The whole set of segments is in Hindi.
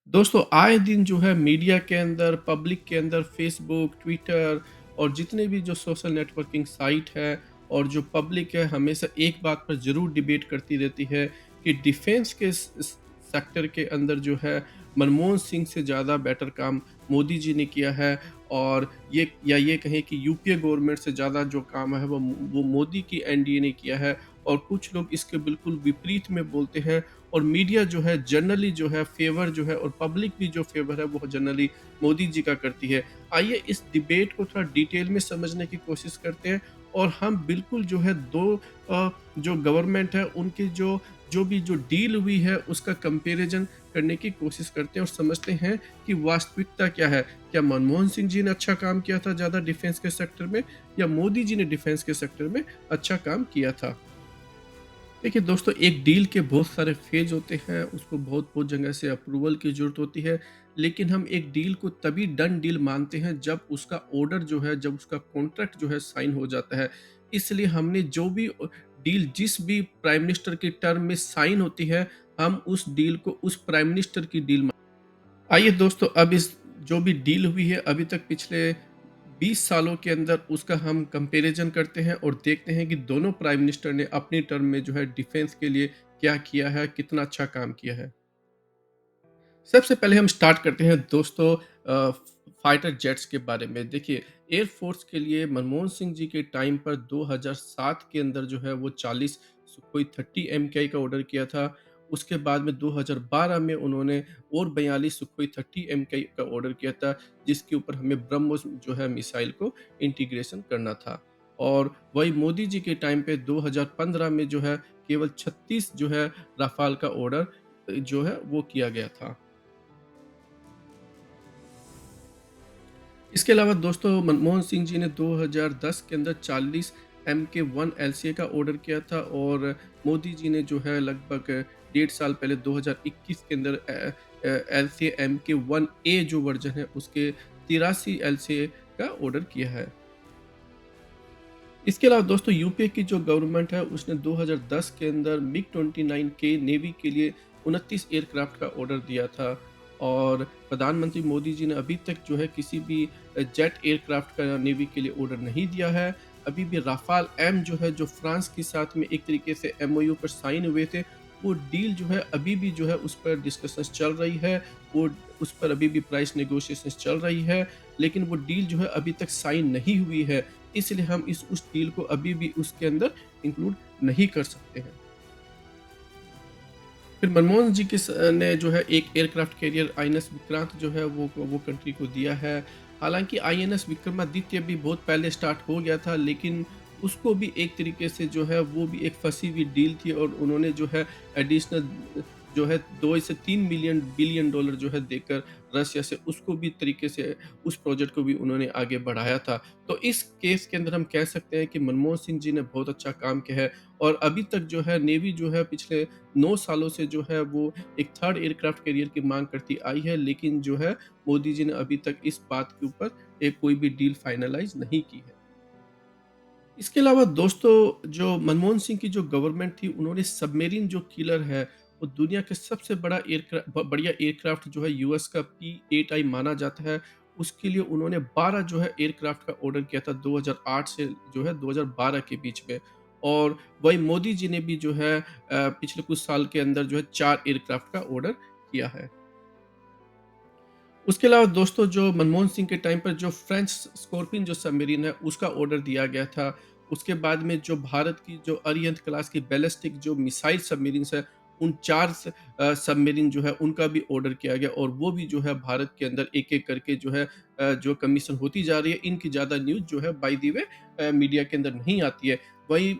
दोस्तों आए दिन जो है मीडिया के अंदर, पब्लिक के अंदर फेसबुक, ट्विटर और जितने भी जो सोशल नेटवर्किंग साइट है और जो पब्लिक है हमेशा एक बात पर ज़रूर डिबेट करती रहती है कि डिफेंस के सेक्टर के अंदर जो है मनमोहन सिंह से ज़्यादा बेटर काम मोदी जी ने किया है और ये कहें कि यूपीए गवर्नमेंट से ज़्यादा जो काम है वो मोदी की एनडीए ने किया है और कुछ लोग इसके बिल्कुल विपरीत में बोलते हैं और मीडिया जो है जनरली जो है फेवर जो है और पब्लिक भी जो फेवर है वो जनरली मोदी जी का करती है। आइए इस डिबेट को थोड़ा डिटेल में समझने की कोशिश करते हैं और हम बिल्कुल जो है 2 जो गवर्नमेंट है उनकी जो जो भी जो डील हुई है उसका कंपैरिजन करने की कोशिश करते हैं और समझते हैं कि वास्तविकता क्या है। क्या मनमोहन सिंह जी ने अच्छा काम किया था ज़्यादा डिफेंस के सेक्टर में या मोदी जी ने डिफेंस के सेक्टर में अच्छा काम किया था? देखिए दोस्तों, एक डील के बहुत सारे फ़ेज़ होते हैं, उसको बहुत-बहुत जगह से अप्रूवल की ज़रूरत होती है, लेकिन हम एक डील को तभी डन डील मानते हैं जब उसका ऑर्डर जो है, जब उसका कॉन्ट्रैक्ट जो है साइन हो जाता है। इसलिए हमने जो भी डील जिस भी प्राइम मिनिस्टर की टर्म में साइन होती है, हम उस डील को उस प्राइम मिनिस्टर की डील आइए दोस्तों, अब इस जो भी डील हुई है अभी तक पिछले 20 सालों के अंदर उसका हम कंपैरिजन करते हैं और देखते हैं कि दोनों प्राइम मिनिस्टर ने अपनी टर्म में जो है डिफेंस के लिए क्या किया है, कितना अच्छा काम किया है। सबसे पहले हम स्टार्ट करते हैं दोस्तों फाइटर जेट्स के बारे में। देखिए, एयर फ़ोर्स के लिए मनमोहन सिंह जी के टाइम पर 2007 के अंदर जो है वो 40 सुखोई 30 एमकेआई का ऑर्डर किया था। उसके बाद में 2012 में उन्होंने और 42 सुखोई 30 एमकेआई का ऑर्डर किया था, जिसके ऊपर हमें ब्रह्मोस जो है मिसाइल को इंटीग्रेशन करना था। और वही मोदी जी के टाइम पे 2015 में जो है केवल 36 जो है राफ़ाल का ऑर्डर जो है वो किया गया था। इसके अलावा दोस्तों मनमोहन सिंह जी ने 2010 के अंदर 40 MK1 एलसीए का ऑर्डर किया था और मोदी जी ने जो है लगभग 1.5 साल पहले 2021 के अंदर एलसीए MK1 ए जो वर्जन है उसके 83 एलसीए का ऑर्डर किया है। इसके अलावा दोस्तों यूपीए की जो गवर्नमेंट है उसने 2010 के अंदर मिग 29 के नेवी के लिए 29 एयरक्राफ्ट का ऑर्डर दिया था और प्रधानमंत्री मोदी जी ने अभी तक जो है किसी भी जेट एयरक्राफ्ट का नेवी के लिए ऑर्डर नहीं दिया है। अभी भी राफाल एम जो है जो फ्रांस के साथ में एक तरीके से एमओयू पर साइन हुए थे, वो डील जो है अभी भी जो है उस पर डिस्कशंस चल रही है। वो उस पर अभी भी प्राइस नेगोशिएशंस चल रही है, लेकिन वो डील जो है अभी तक साइन नहीं हुई है। इसलिए हम इस उस डील को अभी भी उसके अंदर इंक्लूड नहीं कर सकते हैं। फिर मनमोहन जी ने जो है एक एयरक्राफ्ट कैरियर आईएनएस विक्रांत जो है वो कंट्री को दिया है। हालाँकि आईएनएस विक्रमादित्य भी बहुत पहले स्टार्ट हो गया था, लेकिन उसको भी एक तरीके से जो है वो भी एक फँसी हुई डील थी और उन्होंने जो है एडिशनल जो है 2 से 3 मिलियन बिलियन डॉलर जो है देकर रसिया से उसको भी तरीके से उस प्रोजेक्ट को भी उन्होंने आगे बढ़ाया था। तो इस केस के अंदर हम कह सकते हैं कि मनमोहन सिंह जी ने बहुत अच्छा काम किया है और अभी तक जो है नेवी जो है पिछले 9 सालों से जो है वो एक थर्ड एयरक्राफ्ट कैरियर की माँग करती आई है, लेकिन जो है मोदी जी ने अभी तक इस बात के ऊपर एक कोई भी डील फाइनलाइज़ नहीं की है। इसके अलावा दोस्तों जो मनमोहन सिंह की जो गवर्नमेंट थी उन्होंने सबमरीन जो किलर है, वो दुनिया के सबसे बड़ा बढ़िया एयरक्राफ्ट जो है यूएस का P-8I माना जाता है। उसके लिए उन्होंने 12 जो है एयरक्राफ्ट का ऑर्डर किया था 2008 से जो है 2012 के बीच में। और वही मोदी जी ने भी जो है पिछले कुछ साल के अंदर जो है 4 एयरक्राफ्ट का ऑर्डर किया है। उसके अलावा दोस्तों जो मनमोहन सिंह के टाइम पर जो फ्रेंच स्कॉर्पियन जो सबमरीन है उसका ऑर्डर दिया गया था। उसके बाद में जो भारत की जो अरिहंत क्लास की बैलिस्टिक जो मिसाइल सबमरीन्स है, उन 4 सबमरीन जो है उनका भी ऑर्डर किया गया और वो भी जो है भारत के अंदर एक-एक करके जो है जो कमीशन होती जा रही है, इनकी ज़्यादा न्यूज़ जो है बाय द वे मीडिया के अंदर नहीं आती है। वहीं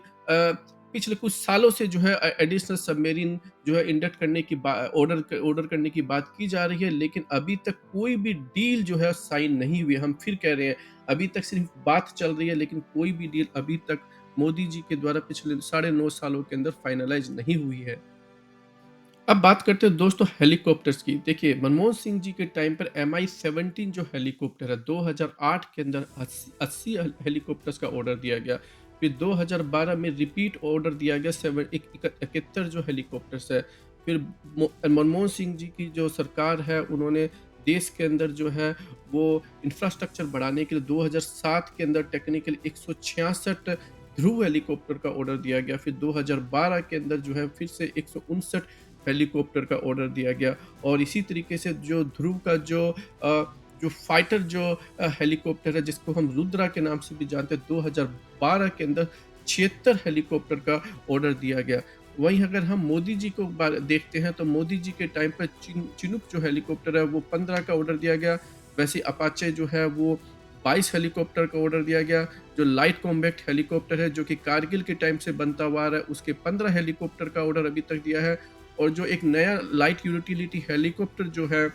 पिछले कुछ सालों से जो है एडिशनल सबमरीन जो है इंडक्ट करने की ऑर्डर करने की बात की जा रही है, लेकिन अभी तक कोई भी डील जो है साइन नहीं हुई है। हम फिर कह रहे हैं, अभी तक सिर्फ बात चल रही है, लेकिन कोई भी डील अभी तक मोदी जी के द्वारा पिछले साढ़े 9 सालों के अंदर फाइनलाइज़ नहीं हुई है। अब बात करते हैं दोस्तों हेलीकॉप्टर्स की। देखिए, मनमोहन सिंह जी के टाइम पर Mi-17 जो हेलीकॉप्टर है, 2008 के अंदर 80 हेलीकॉप्टर्स का ऑर्डर दिया गया। फिर 2012 में रिपीट ऑर्डर दिया गया 71 जो हेलीकॉप्टर्स है। फिर मनमोहन सिंह जी की जो सरकार है, उन्होंने देश के अंदर जो है वो इंफ्रास्ट्रक्चर बढ़ाने के लिए 2007 के अंदर टेक्निकल 166 ध्रुव हेलीकॉप्टर का ऑर्डर दिया गया। फिर 2012 के अंदर जो है फिर से 159 हेलीकॉप्टर का ऑर्डर दिया गया। और इसी तरीके से जो ध्रुव का जो फाइटर हेलीकॉप्टर है, जिसको हम रुद्रा के नाम से भी जानते हैं, 2012 के अंदर 76 हेलीकॉप्टर का ऑर्डर दिया गया। वहीं अगर हम मोदी जी को देखते हैं, तो मोदी जी के टाइम पर चिनूक जो हेलीकॉप्टर है वो 15 का ऑर्डर दिया गया। वैसे अपाचे जो है वो 22 हेलीकॉप्टर का ऑर्डर दिया गया। जो लाइट कॉम्बैक्ट हेलीकॉप्टर है, जो कि कारगिल के टाइम से बनता हुआ आ रहा है, उसके 15 हेलीकॉप्टर का ऑर्डर अभी तक दिया है। और जो एक नया लाइट यूटिलिटी हेलीकॉप्टर जो है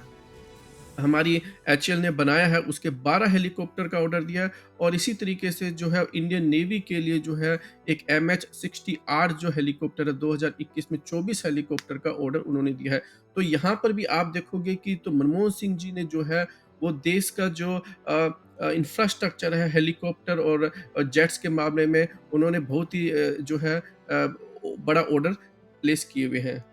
हमारी एचएएल ने बनाया है, उसके 12 हेलीकॉप्टर का ऑर्डर दिया है। और इसी तरीके से जो है इंडियन नेवी के लिए जो है एक MH-60R जो हेलीकॉप्टर है, 2021 में 24 हेलीकॉप्टर का ऑर्डर उन्होंने दिया है। तो यहाँ पर भी आप देखोगे कि तो मनमोहन सिंह जी ने जो है वो देश का जो इंफ्रास्ट्रक्चर है हेलीकॉप्टर और जेट्स के मामले में, उन्होंने बहुत ही जो है बड़ा ऑर्डर प्लेस किए हुए हैं।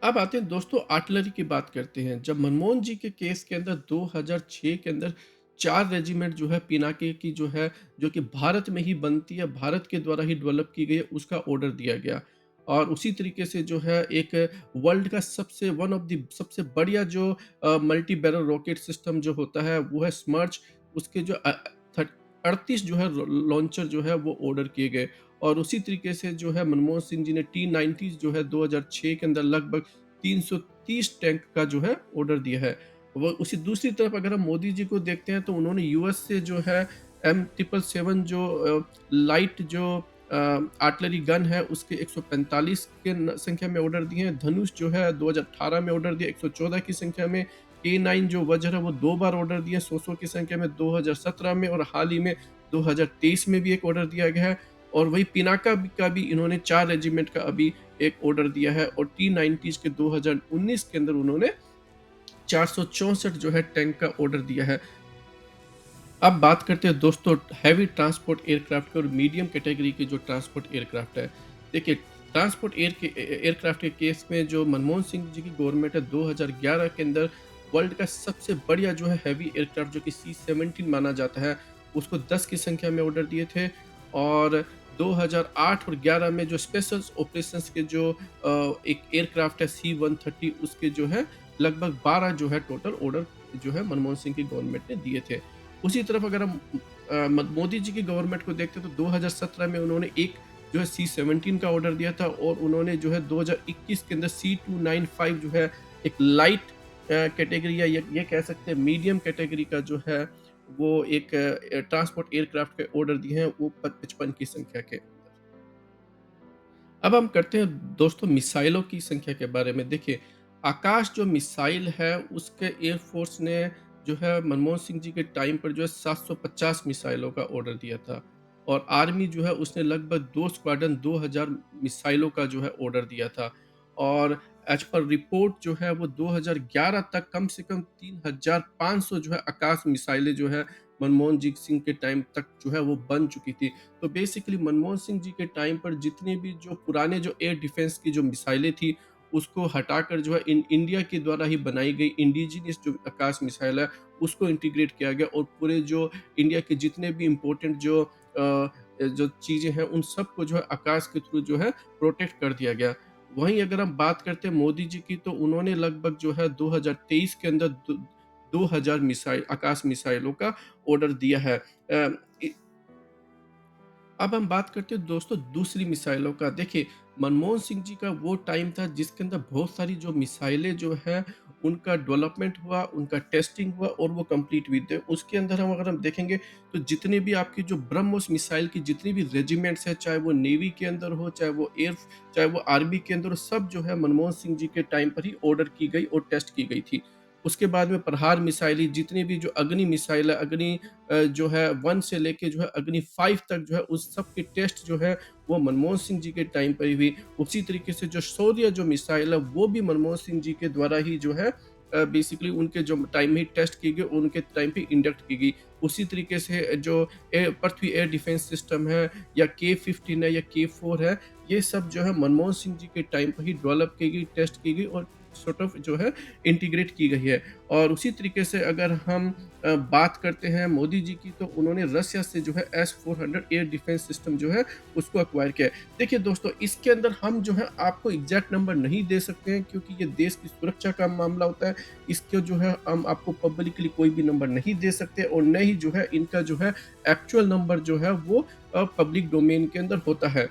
अब आते हैं दोस्तों आर्टिलरी की बात करते हैं। जब मनमोहन जी के केस के अंदर 2006 के अंदर 4 रेजिमेंट जो है पिनाके की जो है, जो कि भारत में ही बनती है, भारत के द्वारा ही डेवलप की गई है, उसका ऑर्डर दिया गया। और उसी तरीके से जो है एक वर्ल्ड का सबसे वन ऑफ द सबसे बढ़िया जो मल्टी बैरल रॉकेट सिस्टम जो होता है वो है स्मर्च। उसके जो 38 जो है लॉन्चर जो है वो ऑर्डर किए गए। और उसी तरीके से जो है मनमोहन सिंह जी ने T-90 जो है 2006 के अंदर लगभग 330 टैंक का जो है ऑर्डर दिया है। वो उसी दूसरी तरफ अगर हम मोदी जी को देखते हैं, तो उन्होंने यूएस से जो है M777 जो लाइट जो आर्टिलरी गन है, उसके 145 के संख्या में ऑर्डर दिए हैं। धनुष जो है 2018 में ऑर्डर दिया 114 की संख्या में। K9 जो वज्र है वो 2 बार ऑर्डर दिए 100 की संख्या में, 2017 में और हाल ही में 2023 में भी एक ऑर्डर दिया गया है। और वही पिनाका का भी इन्होंने 4 रेजिमेंट का अभी एक ऑर्डर दिया है। और T-90 के 2019 के अंदर उन्होंने 464 जो है टैंक का ऑर्डर दिया है। अब बात करते हैं दोस्तों हैवी ट्रांसपोर्ट एयरक्राफ्ट के और मीडियम कैटेगरी के जो ट्रांसपोर्ट एयरक्राफ्ट है। देखिए, ट्रांसपोर्ट एयरक्राफ्ट के केस में जो मनमोहन सिंह जी की गवर्नमेंट है, 2011 के अंदर वर्ल्ड का सबसे बढ़िया जो है हैवी एयरक्राफ्ट जो कि C-17 माना जाता है, उसको 10 की संख्या में ऑर्डर दिए थे। और 2008 और 11 में जो स्पेशल ऑपरेशंस के जो एक एयरक्राफ्ट है C-130, उसके जो है लगभग 12 जो है टोटल ऑर्डर जो है मनमोहन सिंह की गवर्नमेंट ने दिए थे। उसी तरफ अगर हम मोदी जी की गवर्नमेंट को देखते हैं, तो 2017 में उन्होंने एक जो है C-17 का ऑर्डर दिया था। और उन्होंने जो है 2021 के अंदर C-295 जो है एक लाइट कैटेगरी या ये कह सकते हैं मीडियम कैटेगरी का जो है वो एक ट्रांसपोर्ट एयरक्राफ्ट के ऑर्डर दिए हैं, वो 55 की संख्या के। अब हम करते हैं दोस्तों मिसाइलों की संख्या के बारे में। देखिए, आकाश जो मिसाइल है उसके एयरफोर्स ने जो है मनमोहन सिंह जी के टाइम पर जो है 750 मिसाइलों का ऑर्डर दिया था। और आर्मी जो है उसने लगभग 2 स्क्वाड्रन 2000 मिसाइलों का जो है ऑर्डर दिया था। और एज पर रिपोर्ट जो है वो 2011 तक कम से कम 3500 जो है आकाश मिसाइलें जो है मनमोहन जी सिंह के टाइम तक जो है वो बन चुकी थी। तो बेसिकली मनमोहन सिंह जी के टाइम पर जितने भी जो पुराने जो एयर डिफेंस की जो मिसाइलें थी, उसको हटाकर जो है इंडिया के द्वारा ही बनाई गई इंडिजिनियस जो आकाश मिसाइल है, उसको इंटीग्रेट किया गया। और पूरे जो इंडिया के जितने भी इम्पोर्टेंट जो चीज़ें हैं, उन सबको जो है आकाश के थ्रू जो है प्रोटेक्ट कर दिया गया। वहीं अगर हम बात करते हैं मोदी जी की, तो उन्होंने लगभग जो है 2023 के अंदर 2000 मिसाइल आकाश मिसाइलों का ऑर्डर दिया है। अब हम बात करते हैं दोस्तों दूसरी मिसाइलों का। देखिए, मनमोहन सिंह जी का वो टाइम था जिसके अंदर बहुत सारी जो मिसाइलें जो हैं उनका डेवलपमेंट हुआ, उनका टेस्टिंग हुआ और वो कंप्लीट हुई थी। उसके अंदर हम अगर हम देखेंगे, तो जितने भी आपकी जो ब्रह्मोस मिसाइल की जितनी भी रेजिमेंट्स हैं, चाहे वो नेवी के अंदर हो, चाहे वो आर्मी के अंदर हो, सब जो है मनमोहन सिंह जी के टाइम पर ही ऑर्डर की गई और टेस्ट की गई थी। उसके बाद में प्रहार मिसाइल, जितनी भी जो अग्नि मिसाइल है, अग्नि जो है 1 से लेके जो है अग्नि 5 तक जो है उस सब के टेस्ट जो है वो मनमोहन सिंह जी के टाइम पर ही हुई। उसी तरीके से जो शौर्य जो मिसाइल है वो भी मनमोहन सिंह जी के द्वारा ही जो है बेसिकली उनके जो टाइम में टेस्ट की गई, उनके टाइम पे इंडक्ट की गई। उसी तरीके से जो पृथ्वी एयर डिफेंस सिस्टम है या K-15 है या K-4 है, ये सब जो है मनमोहन सिंह जी के टाइम पे ही डेवलप की गई, टेस्ट की गई और सॉर्ट ऑफ जो है इंटीग्रेट की गई है। और उसी तरीके से अगर हम बात करते हैं मोदी जी की, तो उन्होंने रसिया से जो है S-400 एयर डिफेंस सिस्टम जो है उसको एक्वायर किया है। देखिए दोस्तों, इसके अंदर हम जो है आपको एग्ज़ैक्ट नंबर नहीं दे सकते हैं, क्योंकि ये देश की सुरक्षा का मामला होता है। इसके जो है हम आपको पब्लिकली कोई भी नंबर नहीं दे सकते और न ही जो है इनका जो है एक्चुअल नंबर जो है वो पब्लिक डोमेन के अंदर होता है।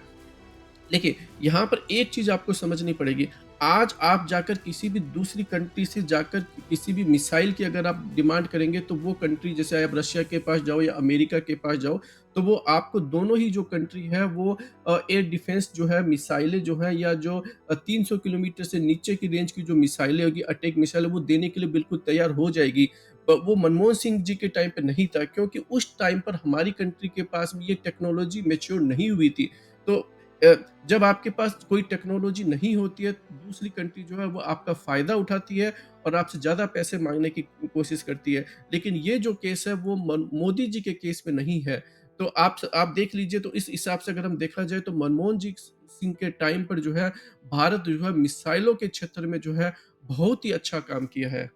देखिए, यहाँ पर एक चीज़ आपको समझनी पड़ेगी। आज आप जाकर किसी भी दूसरी कंट्री से जाकर किसी भी मिसाइल की अगर आप डिमांड करेंगे, तो वो कंट्री, जैसे आप रशिया के पास जाओ या अमेरिका के पास जाओ, तो वो आपको दोनों ही जो कंट्री है वो एयर डिफेंस जो है मिसाइलें जो हैं या जो 300 किलोमीटर से नीचे की रेंज की जो मिसाइलें होगी, अटैक मिसाइल, वो देने के लिए बिल्कुल तैयार हो जाएगी। वो मनमोहन सिंह जी के टाइम पे नहीं था, क्योंकि उस टाइम पर हमारी कंट्री के पास भी ये टेक्नोलॉजी मैच्योर नहीं हुई थी। तो अ, जब आपके पास कोई टेक्नोलॉजी नहीं होती है, दूसरी कंट्री जो है वो आपका फ़ायदा उठाती है और आपसे ज़्यादा पैसे माँगने की कोशिश करती है। लेकिन ये जो केस है वो मन मोदी जी के केस में नहीं है। तो आप देख लीजिए, तो इस हिसाब से अगर हम देखा जाए, तो मनमोहन जी सिंह के टाइम पर जो है भारत जो है मिसाइलों के क्षेत्र में जो है बहुत ही अच्छा काम किया है।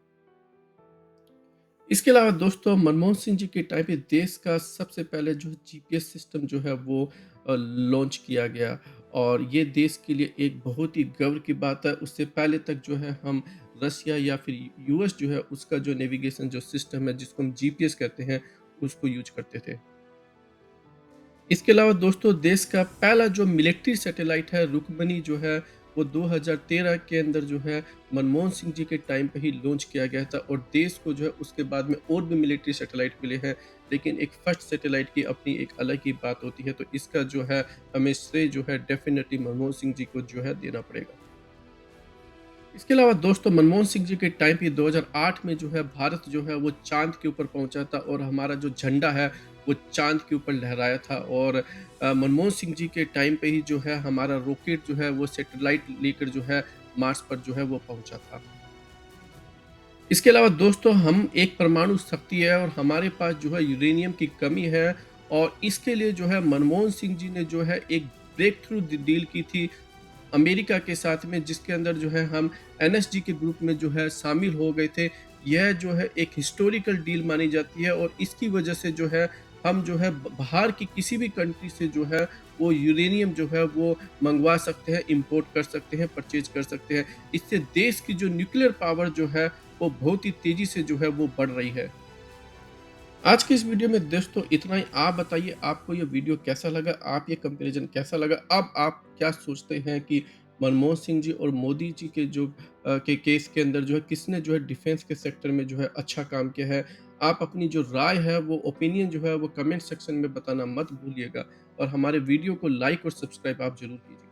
इसके अलावा दोस्तों, मनमोहन सिंह जी के टाइम पे देश का सबसे पहले जो जीपीएस सिस्टम जो है वो लॉन्च किया गया और ये देश के लिए एक बहुत ही गर्व की बात है। उससे पहले तक जो है हम रसिया या फिर यूएस जो है उसका जो नेविगेशन जो सिस्टम है, जिसको हम जीपीएस कहते हैं, उसको यूज़ करते थे। इसके अलावा दोस्तों, देश का पहला जो मिलिट्री सैटेलाइट है रुकमनी जो है, वो 2013 के अंदर जो है मनमोहन सिंह जी के टाइम पे ही लॉन्च किया गया था और देश को जो है उसके बाद में और भी मिलिट्री सैटेलाइट मिले हैं। लेकिन एक फर्स्ट सैटेलाइट की अपनी एक अलग ही बात होती है, तो इसका जो है हमें श्रेय जो है डेफ़िनिटली मनमोहन सिंह जी को जो है देना पड़ेगा। इसके अलावा दोस्तों, मनमोहन सिंह जी के टाइम पे 2008 में जो है भारत जो है वो चाँद के ऊपर पहुँचा था और हमारा जो झंडा है वो चाँद के ऊपर लहराया था और मनमोहन सिंह जी के टाइम पे ही जो है हमारा रॉकेट जो है वो सैटेलाइट लेकर जो है मार्स पर जो है वो पहुँचा था। इसके अलावा दोस्तों, हम एक परमाणु शक्ति है और हमारे पास जो है यूरेनियम की कमी है और इसके लिए जो है मनमोहन सिंह जी ने जो है एक ब्रेक थ्रू डील की थी अमेरिका के साथ में, जिसके अंदर जो है हम एनएसजी के ग्रुप में जो है शामिल हो गए थे। यह जो है एक हिस्टोरिकल डील मानी जाती है और इसकी वजह से जो है हम जो है बाहर की किसी भी कंट्री से जो है वो यूरेनियम जो है वो मंगवा सकते हैं, इंपोर्ट कर सकते हैं, परचेज कर सकते हैं। इससे देश की जो न्यूक्लियर पावर जो है वो बहुत ही तेजी से जो है वो बढ़ रही है। आज की इस वीडियो में दोस्तों इतना ही। आप बताइए, आपको ये वीडियो कैसा लगा? आप ये कंपैरिज़न कैसा लगा? अब आप क्या सोचते हैं कि मनमोहन सिंह जी और मोदी जी के जो के केस के अंदर जो है किसने जो है डिफेंस के सेक्टर में जो है अच्छा काम किया है? आप अपनी जो राय है, वो ओपिनियन जो है वो कमेंट सेक्शन में बताना मत भूलिएगा और हमारे वीडियो को लाइक और सब्सक्राइब आप ज़रूर कीजिए।